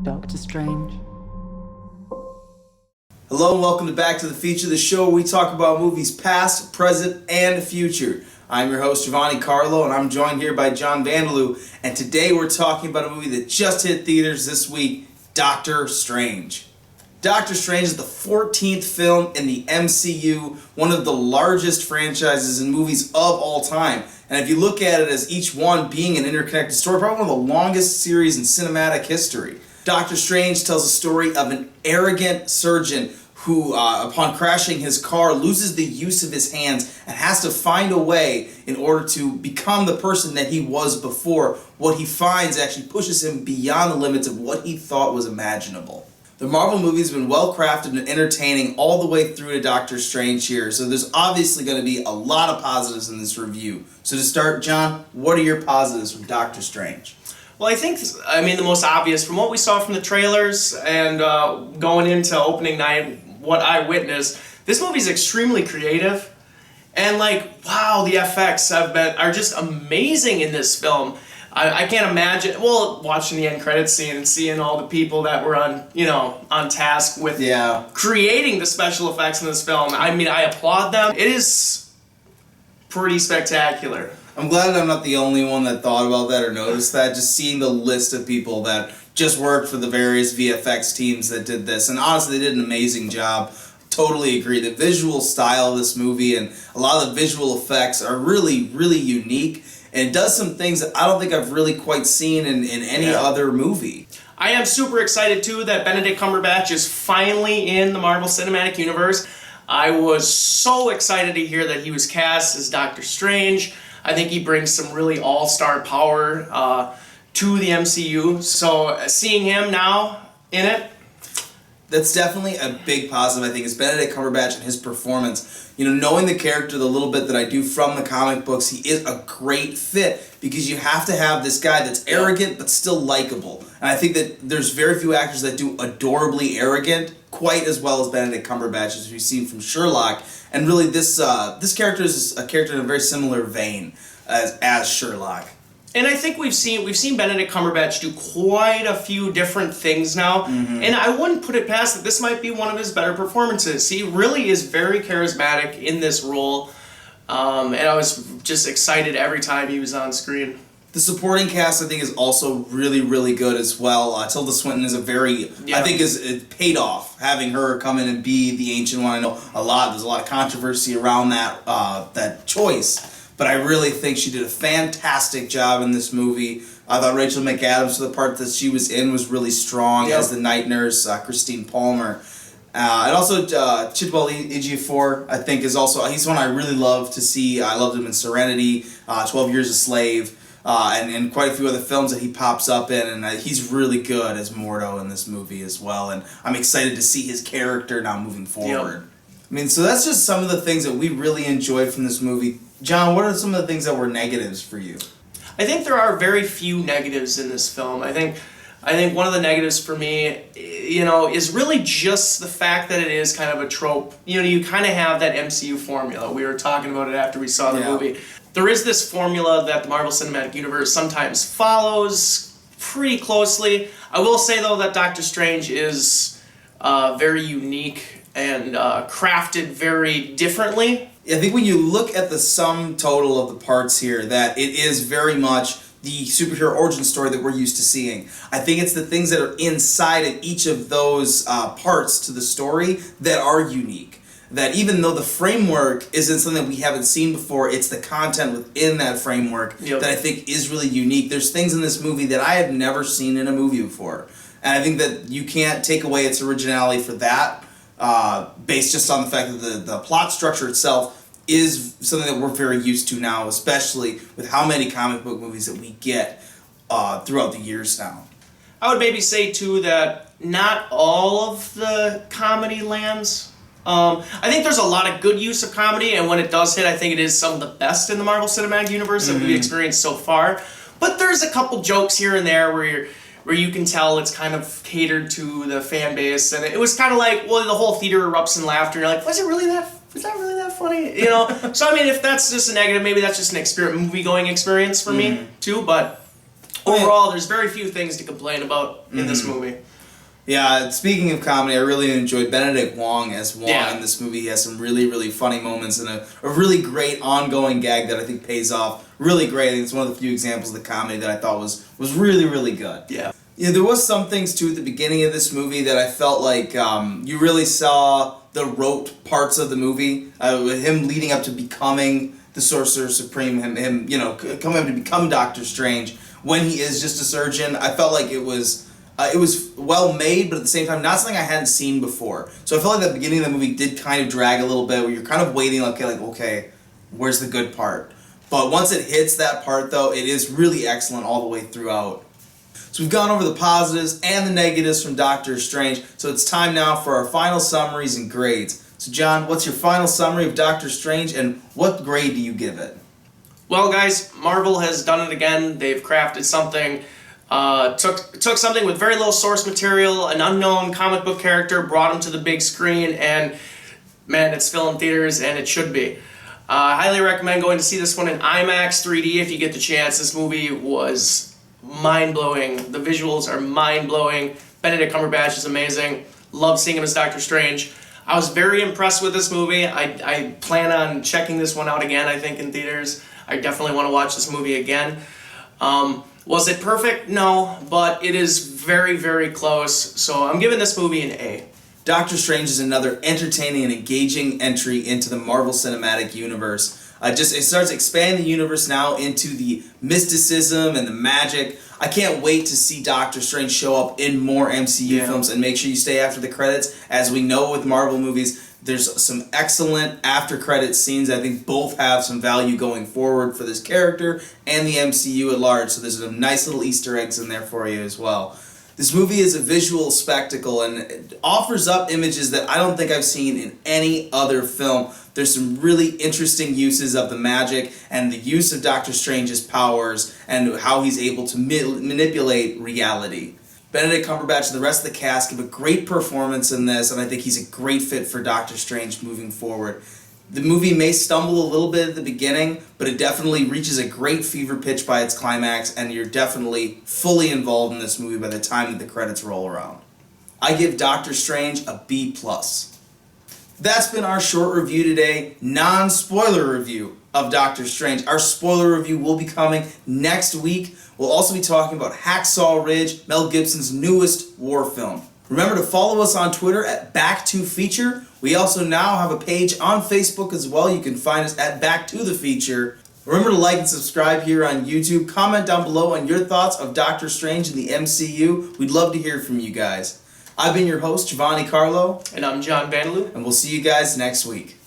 Doctor Strange. Hello and welcome to Back to the Future, the show where we talk about movies past, present, and future. I'm your host, Giovanni Carlo, and I'm joined here by John Vandeloo, and today we're talking about a movie that just hit theaters this week, Doctor Strange. Doctor Strange is the 14th film in the MCU, one of the largest franchises in movies of all time. And if you look at it as each one being an interconnected story, probably one of the longest series in cinematic history. Doctor Strange tells a story of an arrogant surgeon who, upon crashing his car, loses the use of his hands and has to find a way in order to become the person that he was before. What he finds actually pushes him beyond the limits of what he thought was imaginable. The Marvel movie's been well crafted and entertaining all the way through to Doctor Strange here, so there's obviously going to be a lot of positives in this review. So to start, John, what are your positives from Doctor Strange? Well, the most obvious from what we saw from the trailers and going into opening night, what I witnessed, this movie's extremely creative, and wow, the effects are just amazing in this film. I can't imagine, watching the end credits scene and seeing all the people that were on task with creating the special effects in this film. I mean, I applaud them. It is pretty spectacular. I'm glad I'm not the only one that thought about that or noticed that, just seeing the list of people that just worked for the various VFX teams that did this. And honestly, they did an amazing job. Totally agree. The visual style of this movie and a lot of the visual effects are really, really unique. And it does some things that I don't think I've really quite seen in any other movie. I am super excited, too, that Benedict Cumberbatch is finally in the Marvel Cinematic Universe. I was so excited to hear that he was cast as Doctor Strange. I think he brings some really all-star power to the MCU. So seeing him now in it, that's definitely a big positive, I think, is Benedict Cumberbatch and his performance. You know, knowing the character the little bit that I do from the comic books, he is a great fit because you have to have this guy that's arrogant but still likable. And I think that there's very few actors that do adorably arrogant quite as well as Benedict Cumberbatch, as we've seen from Sherlock. And really, this character is a character in a very similar vein as Sherlock. And I think we've seen Benedict Cumberbatch do quite a few different things now, and I wouldn't put it past that this might be one of his better performances. He really is very charismatic in this role, and I was just excited every time he was on screen. The supporting cast, I think, is also really, really good as well. Tilda Swinton is it paid off having her come in and be the Ancient One. I know there's a lot of controversy around that choice. But I really think she did a fantastic job in this movie. I thought Rachel McAdams, for the part that she was in, was really strong as the night nurse, Christine Palmer. And also Chiwetel Ejiofor, I think, he's one I really love to see. I loved him in Serenity, 12 Years a Slave, and quite a few other films that he pops up in. And he's really good as Mordo in this movie as well. And I'm excited to see his character now moving forward. Yep. I mean, so that's just some of the things that we really enjoyed from this movie. John, what are some of the things that were negatives for you? I think there are very few negatives in this film. I think one of the negatives for me, is really just the fact that it is kind of a trope. You kind of have that MCU formula. We were talking about it after we saw the movie. There is this formula that the Marvel Cinematic Universe sometimes follows pretty closely. I will say, though, that Doctor Strange is very unique and crafted very differently. I think when you look at the sum total of the parts here, that it is very much the superhero origin story that we're used to seeing. I think it's the things that are inside of each of those parts to the story that are unique. That even though the framework isn't something that we haven't seen before, it's the content within that framework that I think is really unique. There's things in this movie that I have never seen in a movie before. And I think that you can't take away its originality for that. Based just on the fact that the plot structure itself is something that we're very used to now, especially with how many comic book movies that we get throughout the years now. I would maybe say, too, that not all of the comedy lands. I think there's a lot of good use of comedy, and when it does hit, I think it is some of the best in the Marvel Cinematic Universe that we've experienced so far. But there's a couple jokes here and there where you can tell it's kind of catered to the fan base, and it was kind of like, the whole theater erupts in laughter. You're like, was that really that funny? So I mean, if that's just a negative, maybe that's just an movie-going experience for me too. But overall, there's very few things to complain about in this movie. Yeah, speaking of comedy, I really enjoyed Benedict Wong as Wong Yeah. in this movie. He has some really, really funny moments and a really great ongoing gag that I think pays off really great. I think it's one of the few examples of the comedy that I thought was really, really good. Yeah. Yeah, there was some things too at the beginning of this movie that I felt like you really saw the rote parts of the movie. With him leading up to becoming the Sorcerer Supreme, him coming up to become Doctor Strange when he is just a surgeon. I felt like it was well made, but at the same time, not something I hadn't seen before. So I felt like the beginning of the movie did kind of drag a little bit, where you're kind of waiting, okay, where's the good part? But once it hits that part, though, it is really excellent all the way throughout. So we've gone over the positives and the negatives from Doctor Strange, so it's time now for our final summaries and grades. So John, what's your final summary of Doctor Strange, and what grade do you give it? Well, guys, Marvel has done it again. They've crafted something, took something with very little source material, an unknown comic book character, brought him to the big screen, and man, it's filling theaters, and it should be. I highly recommend going to see this one in IMAX 3D if you get the chance. This movie was mind-blowing. The visuals are mind-blowing. Benedict Cumberbatch is amazing. Love seeing him as Doctor Strange. I was very impressed with this movie. I plan on checking this one out again, I think, in theaters. I definitely want to watch this movie again. Was it perfect? No, but it is very, very close. So I'm giving this movie an A. Doctor Strange is another entertaining and engaging entry into the Marvel Cinematic Universe. It starts expanding the universe now into the mysticism and the magic. I can't wait to see Doctor Strange show up in more MCU films, and make sure you stay after the credits. As we know with Marvel movies, there's some excellent after-credit scenes. I think both have some value going forward for this character and the MCU at large, so there's some nice little Easter eggs in there for you as well. This movie is a visual spectacle and it offers up images that I don't think I've seen in any other film. There's some really interesting uses of the magic and the use of Doctor Strange's powers and how he's able to manipulate reality. Benedict Cumberbatch and the rest of the cast give a great performance in this, and I think he's a great fit for Doctor Strange moving forward. The movie may stumble a little bit at the beginning, but it definitely reaches a great fever pitch by its climax, and you're definitely fully involved in this movie by the time that the credits roll around. I give Doctor Strange a B+. That's been our short review today, non-spoiler review of Doctor Strange. Our spoiler review will be coming next week. We'll also be talking about Hacksaw Ridge, Mel Gibson's newest war film. Remember to follow us on Twitter at Back2Feature. We also now have a page on Facebook as well. You can find us at Back2The Remember to like and subscribe here on YouTube. Comment down below on your thoughts of Doctor Strange and the MCU. We'd love to hear from you guys. I've been your host, Giovanni Carlo. And I'm John Vanderloo. And we'll see you guys next week.